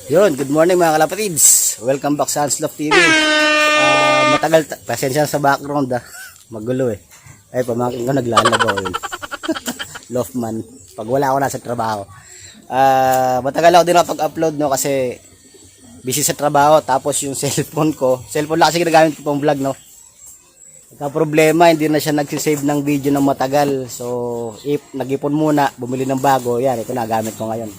Yun, good morning mga kalapatids. Welcome back sa Hanslop TV. Pasensya sa background Magulo eh. Ay, pamangkin ko naglalabaw yun. Lofman. Pag wala ako nasa trabaho. Matagal ako din nakapag-upload no kasi busy sa trabaho. Tapos yung cellphone lang kasi ginagamit ko pang vlog no. Problema, hindi na siya nagsisave ng video ng matagal. So, nag-ipon muna, bumili ng bago. Yan, ito na gamit ko ngayon.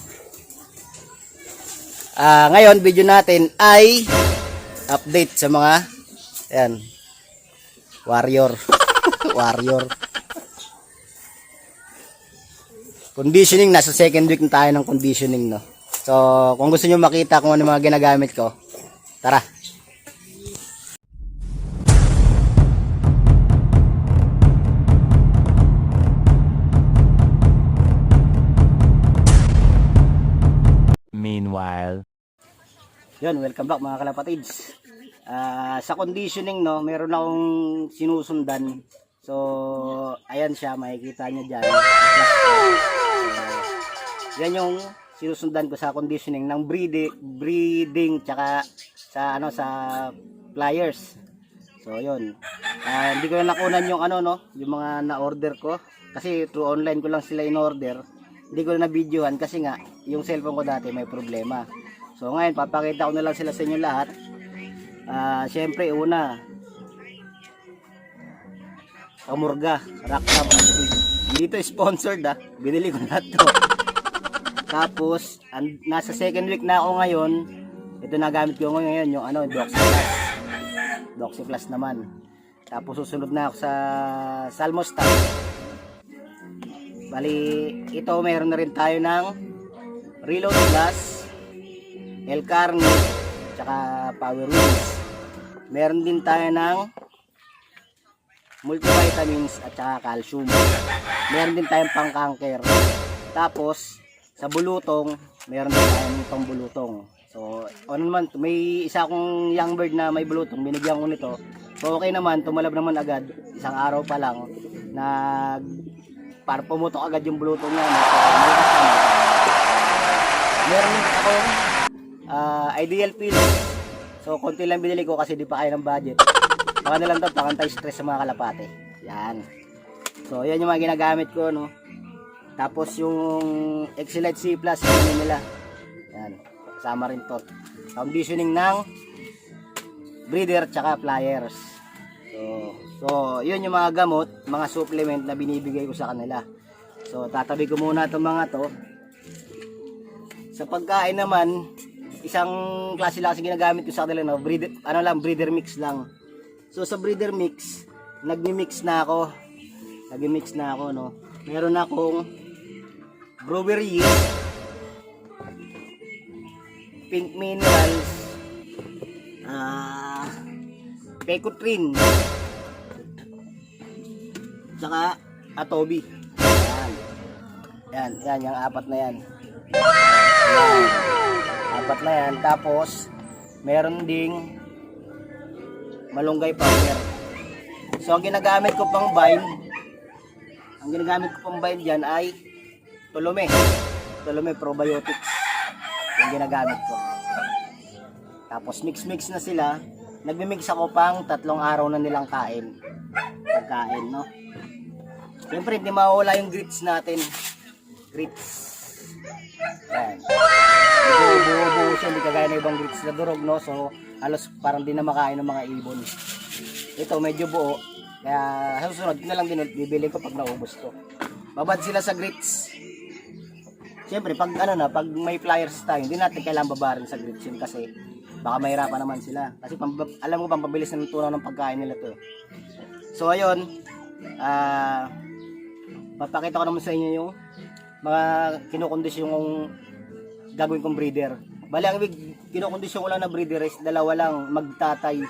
Ngayon, video natin ay update sa mga warrior. Warrior. Conditioning, nasa second week na tayo ng conditioning, no? So, kung gusto nyo makita kung ano mga ginagamit ko, tara! Meanwhile, Yun, welcome back mga kalapatids. Sa conditioning no, meron akong sinusundan. So, ayan siya, makikita nyo dyan. Yan yung sinusundan ko sa conditioning ng breeding tsaka sa pliers. So, yun. Hindi ko na nakunan yung yung mga na-order ko. Kasi through online ko lang sila in-order. Hindi ko na videohan kasi nga yung cellphone ko dati may problema. So ngayon papakita ko na lang sila sa inyo lahat. Syempre una Kamurga Raknab. Dito sponsored binili ko na to. Tapos nasa second week na ako ngayon. Ito na gamit ko ngayon yung Doxy Plus naman. Tapos susunod na ako sa Salmostat. Bali, ito meron na rin tayo ng Reload Plus, El Carne, tsaka Power Wings. Meron din tayo ng multivitamins at tsaka calcium. Meron din tayong pang-cancer. Tapos, sa bulutong, meron din tayong pang-bulutong. So, naman, may isa akong young bird na may bulutong, binigyan ko nito. So, okay naman, tumalab naman agad. Isang araw pa lang, para pumutok agad yung bulutong niya. Meron akong ideal pill. So konti lang binili ko kasi di pa kaya ng budget. Baka na lang daw pang anti-stress sa mga kalapate. Yan. So yan yung mga ginagamit ko no. Tapos yung Excellent C Plus yun nila. Yan. Kasama rin to. Conditioning ng breeder tsaka pliers. So, yun yung mga gamot, mga supplement na binibigay ko sa kanila. So, tatabi ko muna itong mga to. Sa pagkain naman, isang klase lang kasi ginagamit ko sa kanila, no? Breeder mix lang. So, sa breeder mix, nagmi-mix na ako. No? Meron akong brewery, pink minerals, Pecotrin, tsaka Atobi. Yan, yung apat na yan. Apat na yan. Tapos, meron ding malunggay powder. So, ang ginagamit ko pang bind dyan ay Tulome probiotics. Yung ginagamit ko. Tapos, mix na sila. Nagmi-mix ako pang 3 araw na nilang pagkain, no? Siyempre, hindi mawala yung grits natin. Grits. Yan. Buo-buo siya, hindi kagaya ng ibang grits na durog, no? So, halos parang di na makain ng mga ibon. Ito, medyo buo. Kaya, susunod na lang din, bibili ko pag naubos to. Babad sila sa grits. Siyempre, pag may flyers tayo, hindi natin kailangan babarin sa grits yun kasi baka mahirapan naman sila. Kasi alam mo bang pabilis ng tunaw ng pagkain nila to. So ayun, papakita ko naman sa inyo yung mga kinukondisyon yung gagawin kong breeder. Bali ang kinukondisyon ko lang na breeder is 2 lang magtatay.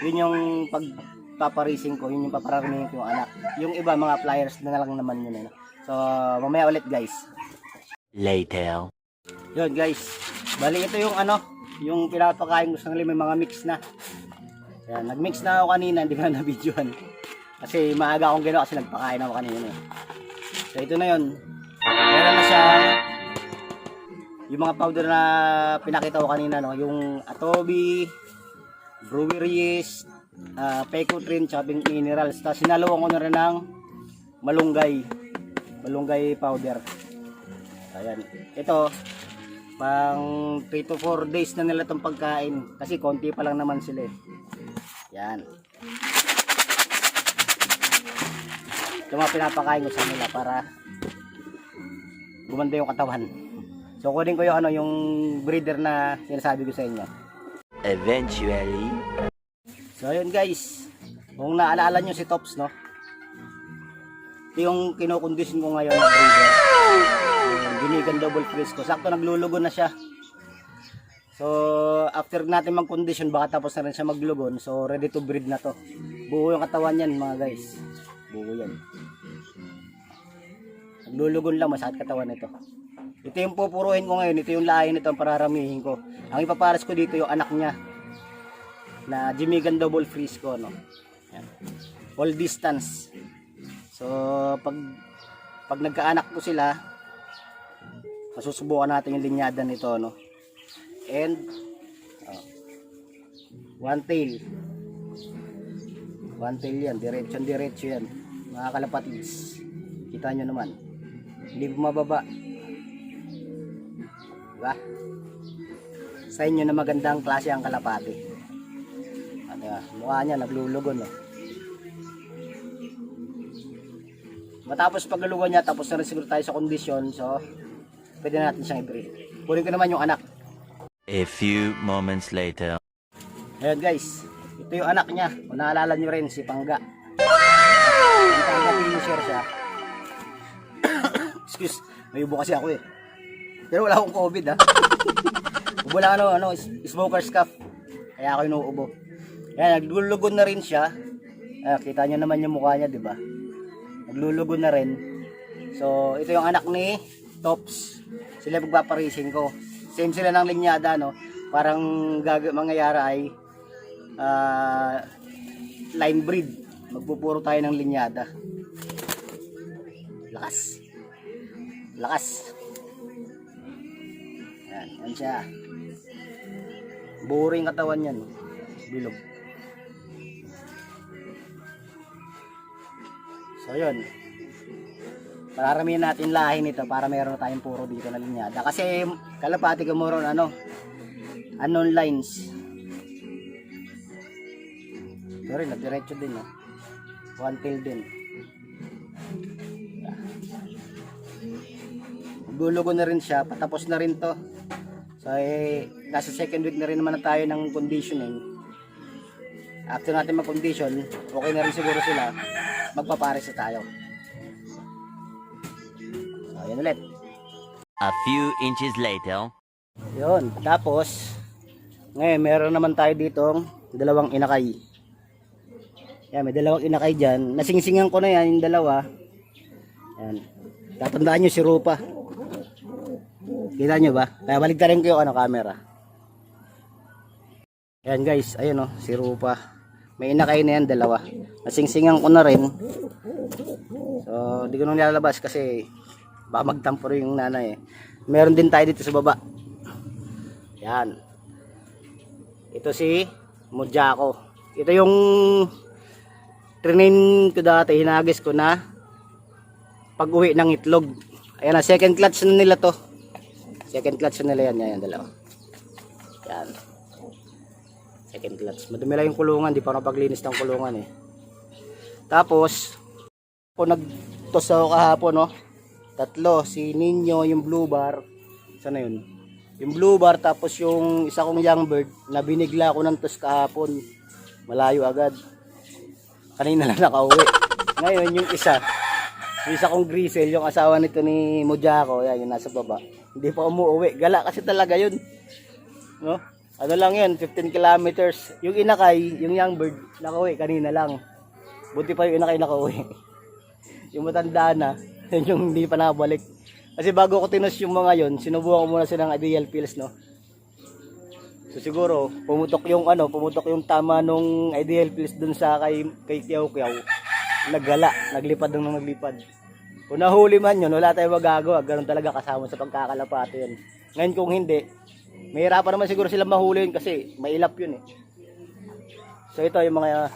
Yun yung pagpaparising ko, yun yung papararamihin ko yung anak. Yung iba mga flyers na lang naman yun. So mamaya ulit guys. later. Yun guys, bali ito yung yung pinapakain ko sa nila, may mga mix na. Ayan, nag-mix na ako kanina, hindi ko na na-videohan. Kasi maaga akong ginawa kasi nagpakain ako kanina. So ito na yun. Meron na siyang yung mga powder na pinakita ko kanina, no, yung Atobi, Breweries, Pecotrin, tsaka Pink Minerals. Tapos sinaluan ko na rin ng malunggay powder. Ayan. Ito, pang 3 to 4 days na nila itong pagkain. Kasi konti pa lang naman sila eh. Yan. Ito mga pinapakain ko sa nila para gumanda yung katawan. So kunin ko yung yung breeder na sinasabi ko sa inyo. Eventually. So ayun guys, kung naalala nyo si Tops, no, ito yung kinokondisyon ko ngayon na breeder, yung Ginigan Double Frisco. Sakto naglulugon na siya. So after natin mag-condition, baka tapos na rin siya maglugon. So ready to breed na to. Buo yung katawan yan mga guys, buo yan. Naglulugon lang, masakit katawan nito. Ito yung pupuruhin ko ngayon, ito yung lahi nito ang pararamihin ko. Ang ipaparas ko dito yung anak niya na Ginigan Double Frisco, no. Yan. All distance. So pag nagkaanak ko sila, masusubukan natin yung linyada nito, no. And one tail yan, diretso yan mga kalapatids. Kita nyo naman, hindi bumababa, diba? Sa inyo na magandang klase ang kalapati. At mukha niya naglulugon, no? Matapos paglulugon niya, tapos na rin siguro tayo sa kondisyon. So pwede natin siyang i-breed. Kunin ko naman yung anak. A few moments later. Ayan guys, ito yung anak niya. Kung naalala nyo rin, si Pangga. Ang Pangga finisher siya. Excuse, may ubo kasi ako eh. Pero wala akong COVID ha. Ubo lang smoker's cough. Kaya ako inuubo. Ayan, naglulugon na rin siya. Kita nyo naman yung mukha niya, di ba? Naglulugon na rin. So, ito yung anak ni Tops. Sila magpaparising ko. Same sila ng linyada, no? Parang mangyayari ay line breed. Magpupuro tayo ng linyada. Lakas. Yan siya. Buo rin katawan yan, no? Bilog. So yun, pararamihan natin lahi nito para meron tayong puro dito na linyada. Kasi kalapati ko moron unknown lines. Sorry, nagdiretso din, no? One tail din. Gulugo na rin siya, patapos na rin to. So nasa second week na rin naman na tayo ng conditioning. After natin mag-condition, okay na rin siguro sila, magpapares na tayo. So yun ulit. A few inches later. Yun, tapos ngayon meron naman tayo ditong dalawang inakay. Yan, may dalawang inakay dyan. Nasingsingan ko na yan, yung dalawa. Yan. Tatandaan nyo si Rupa. Kita nyo ba? Kaya baligtarin ko yung camera. Yan guys, ayun si Rupa. May inakay na yan, dalawa. Nasingsingan ko na rin. So, di ko nung nilalabas kasi baka magtampo rin yung nanay. Meron din tayo dito sa baba. Yan. Ito si Mojako. Ito yung trinain ko dati, hinagis ko na pag-uwi ng itlog. Ayan na, second clutch na nila to. Second clutch na nila yan, dalawa. Yan. Second clutch. Madumi lang yung kulungan, di pa napaglinis ng kulungan eh. Tapos, kung nagtos ako kahapon, no? Tatlo, si Nino, yung blue bar. Sana yun? Yung blue bar, tapos yung isa kong young bird, na binigla ko ng tos kahapon. Malayo agad. Kanina lang nakauwi. Ngayon, yung isa kong Grisel, yung asawa nito ni Mojako, yan, yung nasa baba. Hindi pa umuwi. Gala kasi talaga yun. No? Ano lang yun, 15 kilometers. Yung inakay, yung young bird, nakauwi kanina lang. Buti pa yung inakay nakauwi. Yung matanda na, yun yung hindi pa nakabalik. Kasi bago ko tinos yung mga yun, sinubukan ko muna silang ideal pills, no? So siguro, pumutok yung tama nung ideal pills dun sa kay Kiyaw Kiyaw. Naggala, naglipad nung naglipad. Kung nahuli man yun, wala tayong magagawa. Ganun talaga kasama sa pagkakalapate yun. Ngayon kung hindi, mahirapan naman siguro sila mahuli yun kasi mailap yun eh. So ito yung mga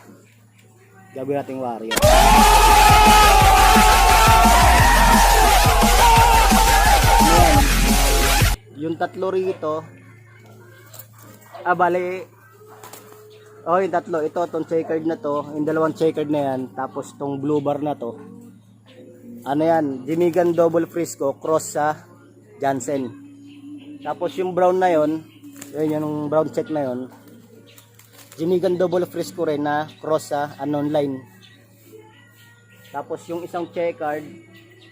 gagawin nating warrior. Ayan. Yung tatlo rito, bali, yung tatlo, ito, itong checkered na to, yung dalawang checkered na yan, tapos itong blue bar na to, ano yan, Jimigan Double Frisco, cross sa Jansen. Tapos yung brown na yon, yun yung brown check na yon, Jimigan Double Frisco rin na cross sa unknown line. Tapos yung isang checkered,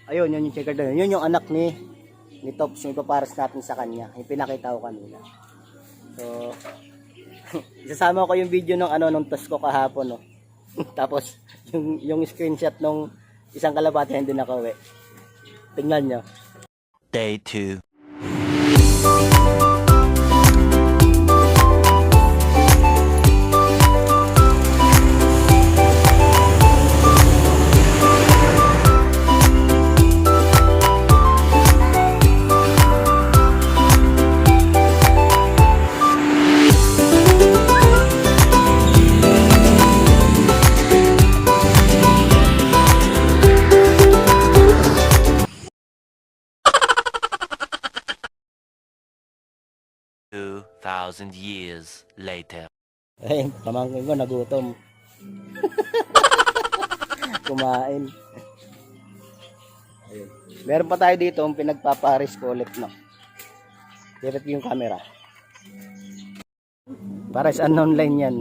ayun, yun yung checkered na yun, yun yung anak ni Tops, yung ipaparas natin sa kanya, yung pinakita ko kanina. So, isasama ko yung video ng nung toss ko kahapon, no. Tapos yung screenshot nung isang kalapati hindi nakauwi. Tingnan nyo. Day 2. Thousand years later. Ay, pamangkin ko nagutom. Kumain. Ayun. Meron pa tayo dito ang pinagpaparis ko ulit, no. Direct yung camera. Pares unknown line yan.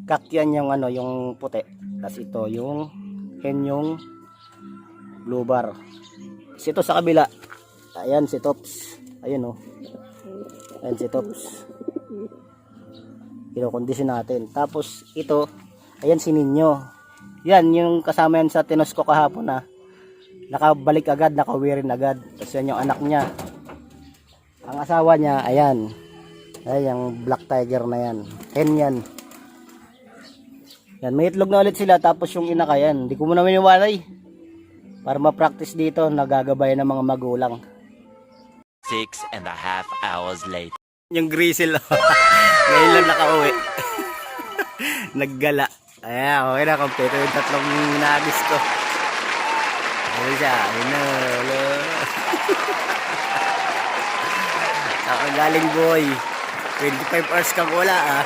Kakyan yung yung puti. Tapos ito yung hen yung blue bar. Tapos ito sa kabila. Ayan si Tops. Ayun, oh. Ayan si Tops. Kinokondisyon natin. Tapos ito, ayan si Ninyo. Yan yung kasama yan sa tinos ko kahapon na nakabalik agad, nakauwi rin agad. Tapos yan yung anak niya. Ang asawa niya, ayan. Ayan yung black tiger na yan. Hen yan. Yan, may itlog na ulit sila. Tapos yung inaka yan. Hindi ko muna miniwalay. Para ma-practice dito, nagagabayan ng mga magulang. 6.5 hours later. Yung grizzle, ngayon lang nakauwi. Naggala. Ayan, okay na, kompleto yung tatlong nagis ko. Ayun siya, ayun na. Saka galing boy. 25 hours kang wala, ah.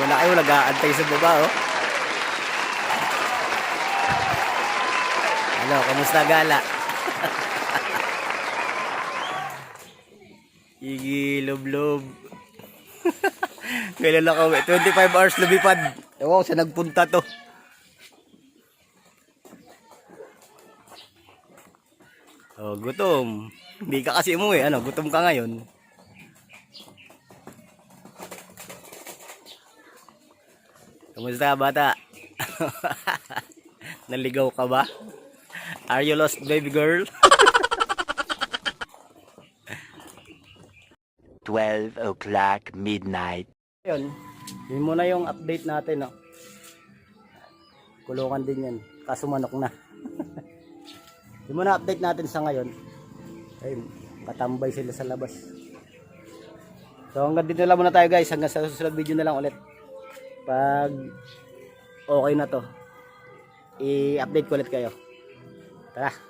Wala kayo, nag-aantay sa baba, oh. Ano, kamusta gala? Igilob-lob. Kailan lang kami? 25 hours lumipad. Ewan ko saan nagpunta to. Oh, gutom. Hindi ka kasi umuwi. Gutom ka ngayon. Kamusta bata? Naligaw ka ba? Are you lost, baby girl? 12 o'clock midnight. Ayun, yun muna yung update natin, no. Kulungan din yan, kaso manok na. Yun muna update natin sa ngayon. Ayun, katambay sila sa labas. So hanggang dito lang muna tayo guys, hanggang sa susunod video na lang ulit. Pag okay na to, i-update ko ulit kayo. Tara.